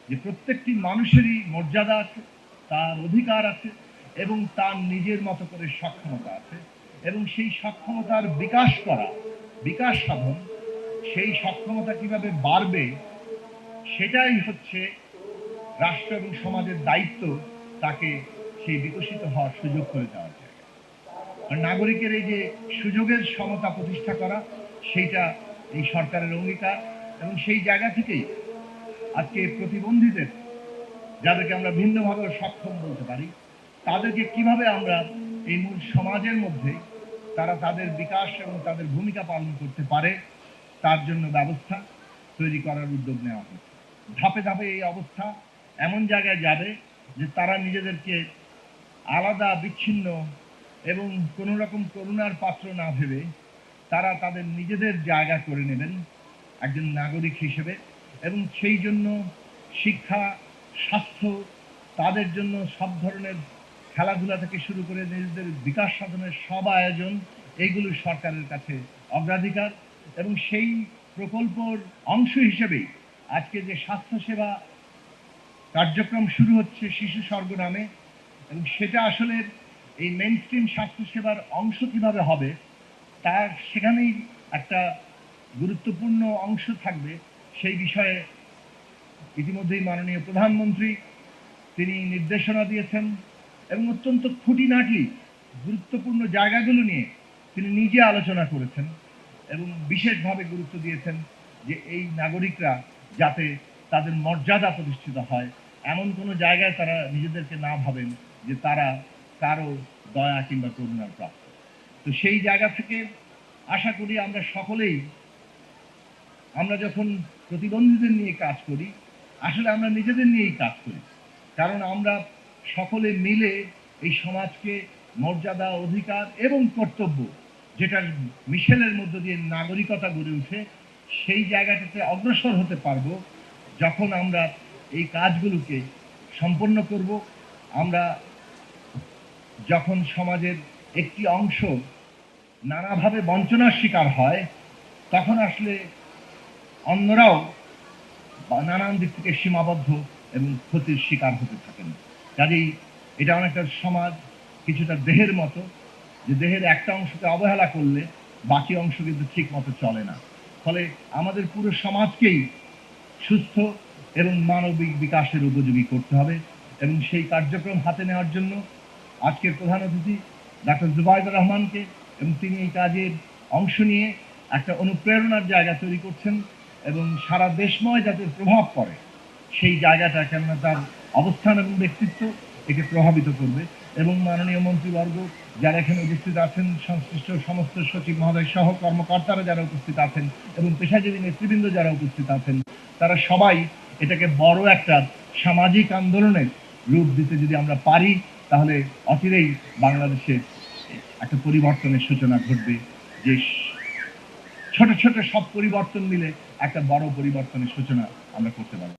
যে প্রত্যেকটি মানুষেরই মর্যাদা আছে, তার অধিকার আছে এবং তার নিজের মতো করে সক্ষমতা আছে, এবং সেই সক্ষমতার বিকাশ সাধন, সেই সক্ষমতা কিভাবে বাড়বে সেটাই হচ্ছে রাষ্ট্র এবং সমাজের দায়িত্ব, তাকে সেই বিকশিত হওয়ার সুযোগ করে দেওয়ার জায়গা। আর নাগরিকের এই যে সুযোগের সমতা প্রতিষ্ঠা করা, সেইটা এই সরকারের অঙ্গীকার, এবং সেই জায়গা থেকেই আজকে প্রতিবন্ধীদের, যাদেরকে আমরা ভিন্নভাবে সক্ষম বলতে পারি, তাদেরকে কিভাবে আমরা এই মূল সমাজের মধ্যে তারা তাদের বিকাশ এবং তাদের ভূমিকা পালন করতে পারে তার জন্য ব্যবস্থা তৈরি করার উদ্যোগ নেওয়া হচ্ছে। ধাপে ধাপে এই অবস্থা এমন জায়গায় যাবে যে তারা নিজেদেরকে আলাদা, বিচ্ছিন্ন এবং কোনো রকম করুণার পাত্র না ভেবে তারা তাদের নিজেদের জায়গা করে নেবেন একজন নাগরিক হিসেবে, এবং সেই জন্য শিক্ষা, স্বাস্থ্য, তাদের জন্য সব ধরনের খেলাধুলা থেকে শুরু করে নিজেদের বিকাশ সাধনের সব আয়োজন, এইগুলো সরকারের কাছে অগ্রাধিকার। এবং সেই প্রকল্পর অংশ হিসেবেই আজকে যে স্বাস্থ্যসেবা কার্যক্রম শুরু হচ্ছে শিশু স্বর্গ নামে, এবং সেটা আসলে এই মেইন স্ট্রিম স্বাস্থ্যসেবার অংশ কিভাবে হবে তার সেখানেই একটা গুরুত্বপূর্ণ অংশ থাকবে। সেই বিষয়ে ইতিমধ্যেই মাননীয় প্রধানমন্ত্রী তিনি নির্দেশনা দিয়েছেন, এবং অত্যন্ত খুঁটিনাটি গুরুত্বপূর্ণ জায়গাগুলো নিয়ে তিনি নিজে আলোচনা করেছেন, এবং বিশেষভাবে গুরুত্ব দিয়েছেন যে এই নাগরিকরা যাতে তাদের মর্যাদা প্রতিষ্ঠিত হয়, এমন কোনো জায়গায় তারা নিজেদেরকে না ভাবেন যে তারা কারো দয়া কিংবা করুণার প্রাপ্ত। তো সেই জায়গা থেকে আশা করি আমরা সকলেই, আমরা যখন প্রতিবন্ধীদের নিয়ে কাজ করি, আসলে আমরা নিজেদের নিয়েই কাজ করি, কারণ আমরা সকলে মিলে এই সমাজকে মর্যাদা, অধিকার এবং কর্তব্য, যেটার মিশেলের মধ্য দিয়ে নাগরিকতা গড়ে উঠে, সেই জায়গাটাতে অগ্রসর হতে পারবো যখন আমরা এই কাজগুলোকে সম্পন্ন করব। আমরা যখন সমাজের একটি অংশ নানাভাবে বঞ্চনার শিকার হয়, তখন আসলে অন্যরাও নানান দিক থেকে সীমাবদ্ধ এবং ক্ষতির শিকার হতে থাকেন। কাজেই এটা অনেকটা সমাজ কিছুটা দেহের মতো, যে দেহের একটা অংশকে অবহেলা করলে বাকি অংশ কিন্তু ঠিক মতো চলে না। ফলে আমাদের পুরো সমাজকেই সুস্থ এবং মানবিক বিকাশের উপযোগী করতে হবে, এবং সেই কার্যক্রম হাতে নেওয়ার জন্য আজকের প্রধান অতিথি ডাক্তার জুবাইদুর রহমানকে, এবং তিনি এই কাজের অংশ নিয়ে একটা অনুপ্রেরণার জায়গা তৈরি করছেন, এবং সারা দেশময় যাতে প্রভাব পড়ে সেই জায়গাটা, কেননা তার অবস্থান এবং ব্যক্তিত্ব একে প্রভাবিত করবে। এবং মাননীয় মন্ত্রীবর্গ যারা এখানে উপস্থিত আছেন, সংশ্লিষ্ট সমস্ত সচিব মহোদয় সহ কর্মকর্তারা যারা উপস্থিত আছেন, এবং পেশাজীবী নেতৃবৃন্দ যারা উপস্থিত আছেন, তারা সবাই এটাকে বড় একটা সামাজিক আন্দোলনের রূপ দিতে যদি আমরা পারি, তাহলে অচিরেই বাংলাদেশে একটা পরিবর্তনের সূচনা ঘটবে, যে ছোট ছোট সব পরিবর্তন মিলে একটা বড় পরিবর্তনের সূচনা আমরা করতে পারবো।